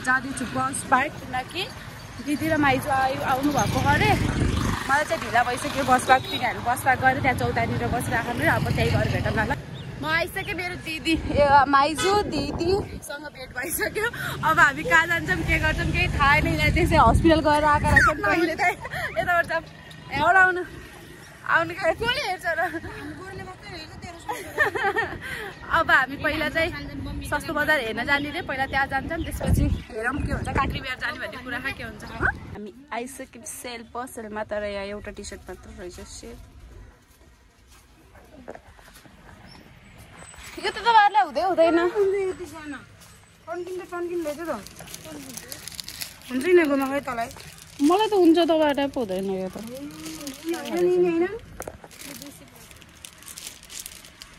जाँदैछु bus park किनकि दिदी र माइजू आउनु भएको अरे मलाई चाहिँ ढिला भइसक्यो बस पार्क किनभने बस पार्क गएर त्यहाँ चौतारीतिर बसिराख्नु अब त्यही घर भेटौँ न ल म आइसकेँ मेरो दिदी माइजू दिदीसँग भेट भइसक्यो अब हामी कहाँ जान्छौँ के गर्छौँ केही थाहा नै त्यसै हस्पिटल गएर आएका रहेछौँ कहिले त यताबाट एउटा आउनु कसले हेर्छ र अब हामी पहिला चाहिँ सस्तो बजार हेर्न जाने रे पहिला त्यहाँ जान्छौँ त्यसपछि हेरौँ के हुन्छ काँक्री बिहार जाने भन्ने कुरा के हुन्छ हामी आइसक्यौँ सेल पसलमा तर यहाँ एउटा टी सर्ट मात्र रहेछ सेल यो त तपाईँहरूलाई हुँदैन हुन्छ नि गोमा खै तँलाई मलाई त हुन्छ तपाईँहरूलाई पो हुँदैन यो त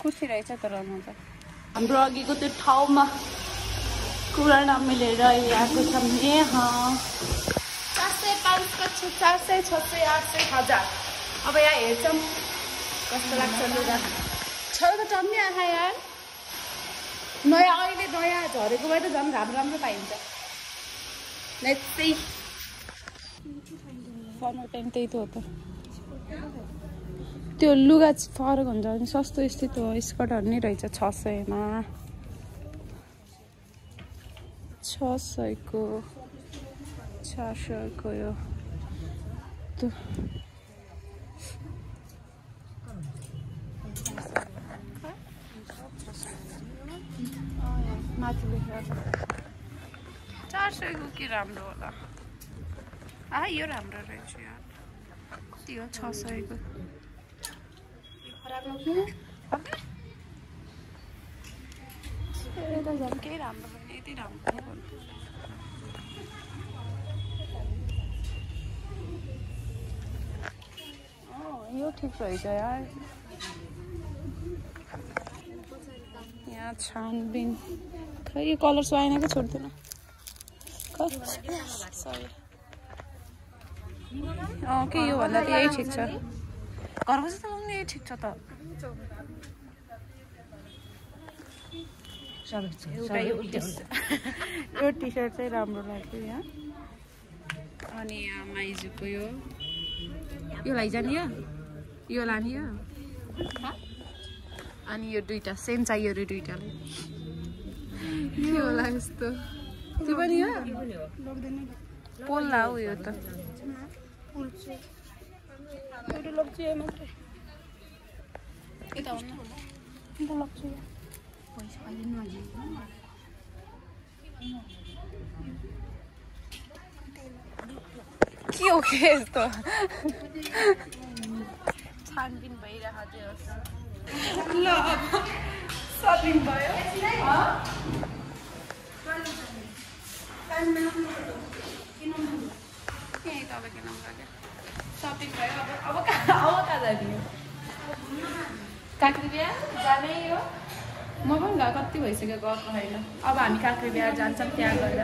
खुसी रहेछ तर म त हाम्रो अघिको त्यो ठाउँमा कुरा नमिलेर आएको छौँ यहाँ 400, 500, 400, 600, 800, 1000 अब यहाँ हेर्छौँ कस्तो लाग्छ लुगा छेउ त टम्मी आँखा यार नयाँ अहिले नयाँ झरेकोबाट त झन् राम्रो राम्रो पाइन्छ फर्मल टाइम त्यही त हो त त्यो लुगा फरक हुन्छ भने सस्तो यस्तै त स्कर्टहरू नै रहेछ 600 मा 600 को 400 को यो माथि लेखेर 400 को के राम्रो होला यो राम्रो रहेछ यार कति हो 600 को केही राम्रो पनि यति राम्रो यो ठिक रहेछ यार यहाँ छानबिन खै यो कलर सुहाएन कि छोड्दैन सरी के यो भन्दा त यही ठिक छ घरको चाहिँ त यही ठिक छ त यो टी सर्ट चाहिँ राम्रो लाग्यो यहाँ अनि यहाँ माइजूको यो लैजाने यो लाने अनि यो दुईटा सेम चाहियो अरे दुईटाले के होला यस्तो त्यो पनि हो पोल्ला हो यो त के हो के यस्तो छानबिन भइरहेको थियो ल सपिङ भयो सपिङ भयो अब कहाँ जाने काँक्री बिहा जानै हो म पनि गएको कति भइसक्यो गएको होइन अब हामी काँक्री बिहा जान्छौँ त्यहाँ गएर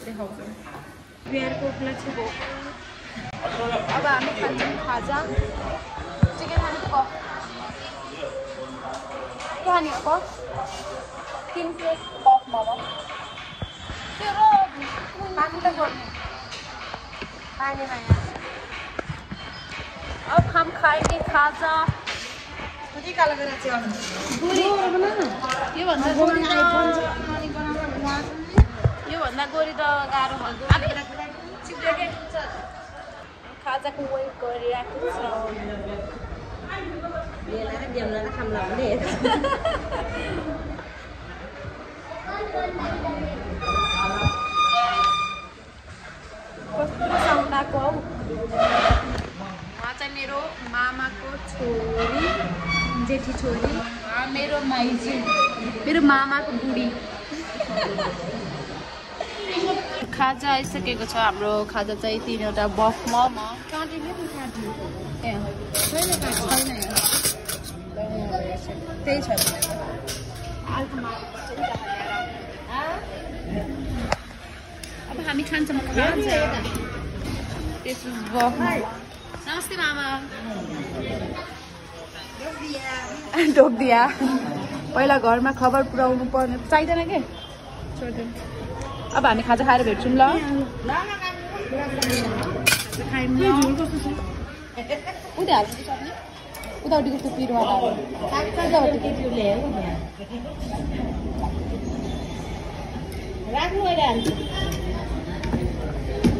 देखाउँछौँ बिहारको उपलक्ष्य भयो अब हामी खान्छौँ खाजा चिकन खाने कफ खाने कफ 3 प्लेट कफ मोमो त्यो र पानी त गर्नु पानीमा अब हम खाएंगे खाजा कति कालो गरेर चाहिँ यो भन्दा गोरी त गाह्रो खाजाको वेट गरिरहेको छ कस्तो साउन्ड आएको हौ उहाँ चाहिँ मेरो मामाको छोरी जेठी छोरी मेरो माइजू मेरो मामाको बुढी खाजा आइसकेको छ हाम्रो खाजा चाहिँ 3वटा बफ मोमो त्यही छ अब हामी खान्छौँ नमस्ते मामा ढोक्दिया पहिला घरमा खबर पुऱ्याउनु पर्ने चाहिँदैन के छोड्दैन अब हामी खाजा खाएर भेट्छौँ ल उतापट्टिको त्यो पिरोवाला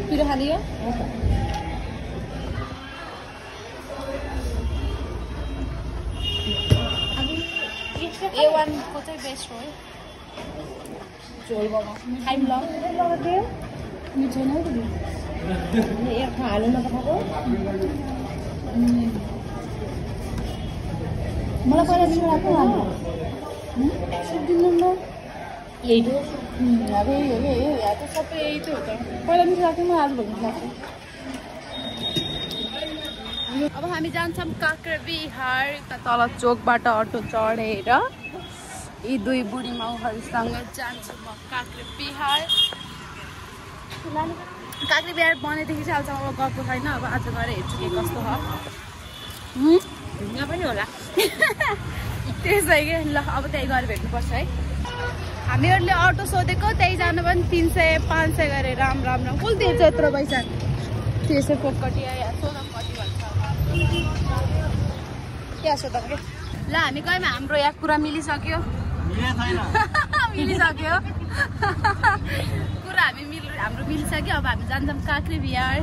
पिरो खाने हो A1 को चाहिँ बेस्ट हो है झोल बनाउँछु खाइम ल मिठो नै एक हाल्नु नपठाएको मलाई पहिला मिठो लाग्यो दिनु न यही हो अब यही हो यहाँ त सबै यही त हो त पहिला मिठो लाग्थ्यो म आज भन्नु लाग्छ अब हामी जान्छौँ काँक्राबिहार तल चोकबाट अटो चढेर यी दुई बुढी माउहरूसँग जान्छु म काँक्राबिहार काँक्राबिहार बनाइदेखि चाहिँ आज अब गएको छैन अब आज गएर हेर्छु के कस्तो हो यहाँ पनि होला त्यसै के ल अब त्यही गएर भेट्नुपर्छ है हामीहरूले अटो सोधेको त्यही जानु पनि 300-500 गरेर राम कुल तिर्छ यत्रो पैसा त्यसै कोटकटिया या सोधम कति भन्छ क्या सोधम के ल हामी गयौँ हाम्रो यहाँ कुरा मिलिसक्यो मिलिसक्यो कुरा हाम्रो मिलिसक्यो अब हामी जान्छौँ काँक्राबिहार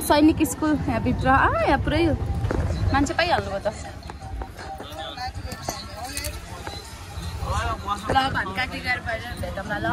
सैनिक स्कुल यहाँभित्र यहाँ पुरै मान्छे पाइहाल्नुभयो त ल अब हामी काँक्राबिहार भएर भेटौँ ल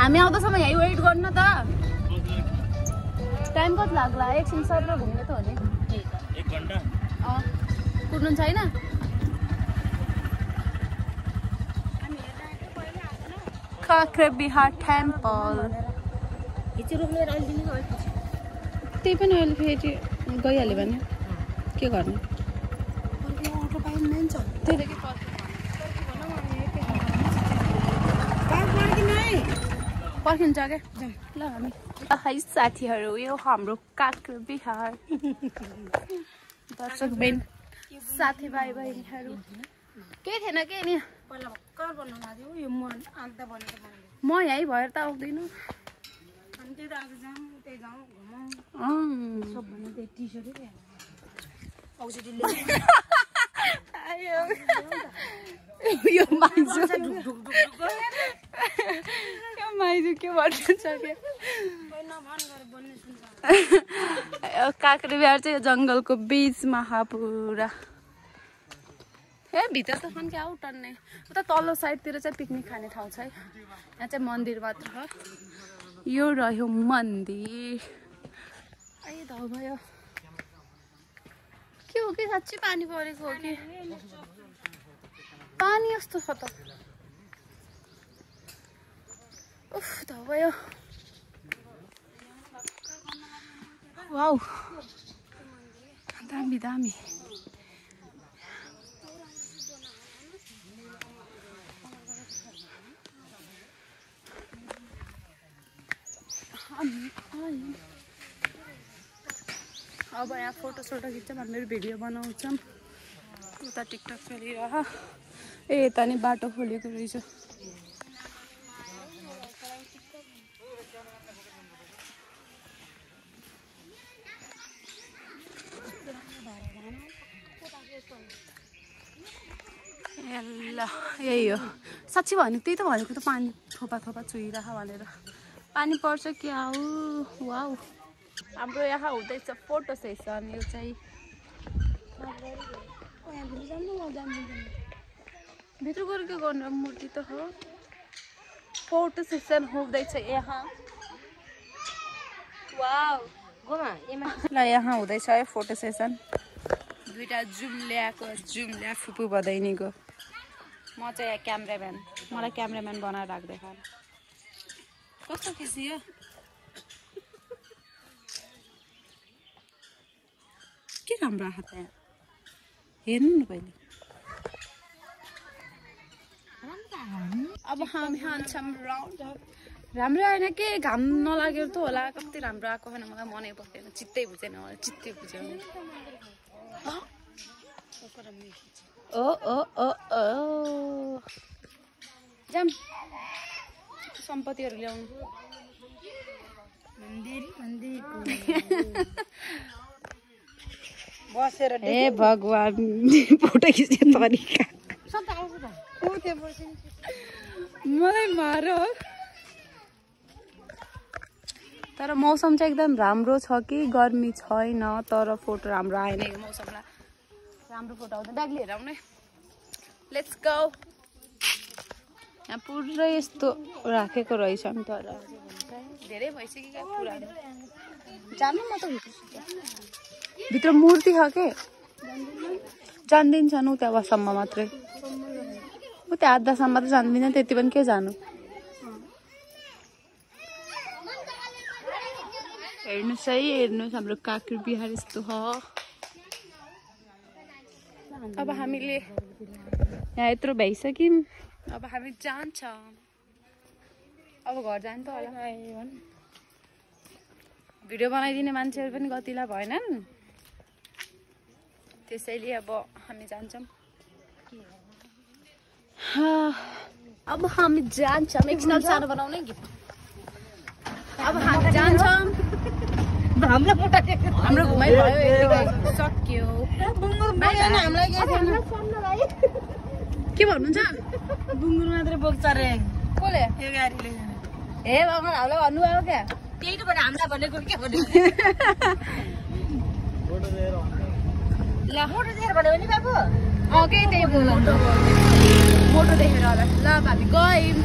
हामी आउँदासम्म यहीँ वेट गर्नु त टाइम कति लाग्ला एकछिन सर घुम्ने त हो नि 1 घन्टा कुद्नु छैन काँक्राबिहार टेम्पल त्यही पनि अहिले फेरि गइहाल्यो भने के गर्नु पर्खिन्छ क्या ल हामी है साथीहरू यो हाम्रो काँक्राबिहार दर्शक बहिनी साथीभाइ बहिनीहरू केही थिएन के नि म यहीँ भएर त आउँदिनँ यो माइजू के भन्छ काँक्राबिहार चाहिँ जङ्गलको बिचमा पुरा ए भित्र त खन क्या टन्ने उता तल्लो साइडतिर चाहिँ पिकनिक खाने ठाउँ छ है यहाँ चाहिँ मन्दिर मात्र हो यो रह्यो मन्दिर ए धौ भयो के हो कि साँच्चै पानी परेको हो कि पानी यस्तो छ त उफ धौ भयो वाउ दामी दामी अब यहाँ फोटो खिच्छौँ हामीहरू भिडियो बनाउँछौँ उता टिकटक चलिरह ए यता नि बाटो खोलेको रहेछ ल यही हो साँच्ची भनेको त्यही त भनेको त पानी थोपा चुहिरह भनेर पानी पर्छ क्या हो वाउ हाम्रो यहाँ हुँदैछ फोटो सेसन यो चाहिँ भित्र गएर के गर्नु मूर्ति त हो फोटो सेसन हुँदैछ यहाँ वाउ ल यहाँ हुँदैछ है फोटो सेसन दुईटा जुम ल्या फुपू बदैनीको म चाहिँ यहाँ क्यामेराम्यान मलाई क्यामेराम्यान बनाएर राख्दै खानु कस्तो खिचियो के राम्रो आएको त यहाँ हेर्नु न पहिले अब हामी हान्छौँ राउन्ड अप। राम्रो आएन के घाम नलागेर त होला कति राम्रो आएको छैन मलाई मनै पर्दैन चित्तै बुझेन मलाई चित्तै बुझेन ओ ओ ओ ओ जाम सम्पत्तिहरू ल्याउनु बसेर हे भगवान फोटो खिच्ने तरिका मलाई मारो तर मौसम चाहिँ एकदम राम्रो छ कि गर्मी छैन तर फोटो राम्रो आएन यो मौसमलाई राम्रो फोटो आउँदैन ब्याग लिएर आउने लेट्स गो यहाँ पुरै यस्तो राखेको रहेछ नि तर धेरै भइसक्यो क्या पुरानो जानु म त भित्र मूर्ति छ के जान्दिन्छ नु त्यहाँसम्म मात्रै ऊ त्यो आधासम्म त जान्दिनँ त्यति पनि के जानु हेर्नुहोस् है हेर्नुहोस् हाम्रो काँक्री बिहार यस्तो हो अब हामीले यहाँ यत्रो भइसक्यौँ अब हामी जान्छौँ अब घर जानु त होला भिडियो बनाइदिने मान्छेहरू पनि कतिलाई भएनन् त्यसैले अब हामी जान्छौँ अब हामी जान्छौँ एकछिन सानो बनाउने गीत अब हामी जान्छौँ हाम्रो घुमाइ भयो सक्यो के भन्नुहुन्छ बुङ्गुर मात्रै बोक्छ रे कसले यो गाडीले ए भगवान हामीलाई भन्नुभयो क्या त्यही त भने हामीलाई भनेको के भने ल फोटो देखेर भन्यो भने बाबु केही त्यही बोल मोटो देखेर होला ल भाबी गयौँ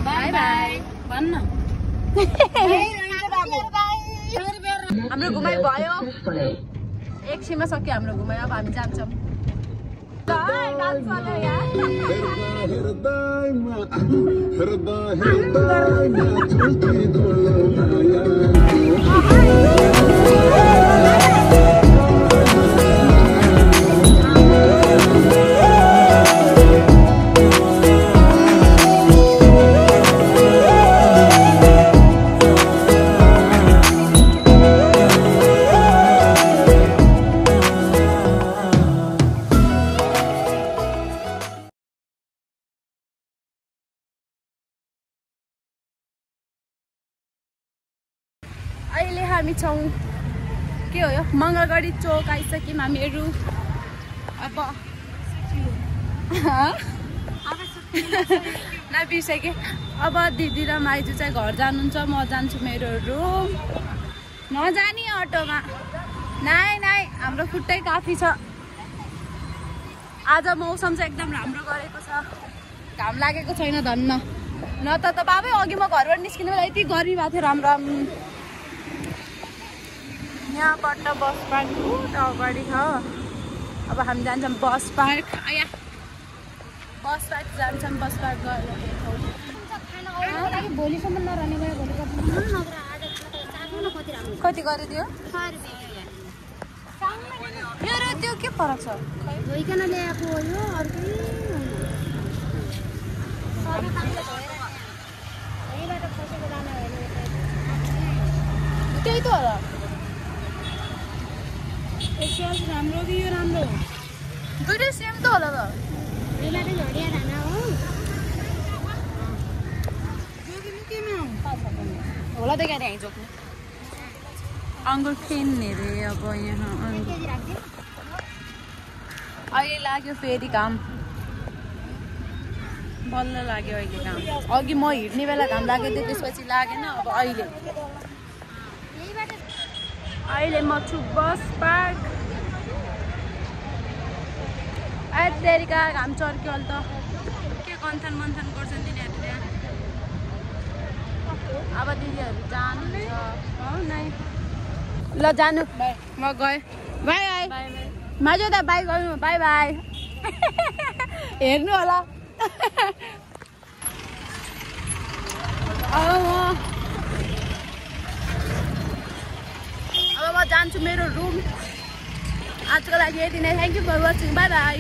बाई बाई भन्न हाम्रो घुमाइ भयो एकछिनमा सक्यो हाम्रो घुमाइ अब हामी जान्छौँ अहिले हामी छौँ के हो यो मङ्गलगढी चोक आइसक्यौँ हामीहरू अब नबिर्सेँ अब दिदी र माइजू चाहिँ घर जानुहुन्छ म जान्छु मेरो रुम नजाने अटोमा नाइ नाइ हाम्रो खुट्टै काफी छ आज मौसम चाहिँ एकदम राम्रो गरेको छ घाम लागेको छैन धन्न न त बाबै अघि म घरबाट निस्किने बेला यति गर्मी भएको थियो राम्रो यहाँबाट बस पार्क अगाडि छ अब हामी जान्छौँ बस पार्क बस पार्क जान्छौँ बस पार्क गएर भोलिसम्म नरहने भयो कति गरिदियो मेरो त्यो के फरक छ धोइकन ल्याएको हो यो अर्कै खसेको दाना त्यही त होला राम्रो कि यो राम्रो दुइटै सेम त होला त झोडिया दाना हो होला त क्या त्यहाँ जोक्नु अङ्गुर किन्ने रे अब यहाँ अहिले लाग्यो फेरि काम बल्ल लाग्यो अहिले काम अघि म हिँड्ने बेला घाम लागेको थियो त्यसपछि लागेन अब अहिले म छु बस पार्क आइतेरिका घाम चर्क्यो अहिले त के कन्थन मन्थन गर्छन् तिनीहरूले अब दिदीहरू जानुहुन्छ नै ल जानु म गएँ बाई बाई माजु त बाई गर्नु बाई बाई हेर्नु होला अब म जान्छु मेरो रुम आजको लागि यति नै thank you for watching bye by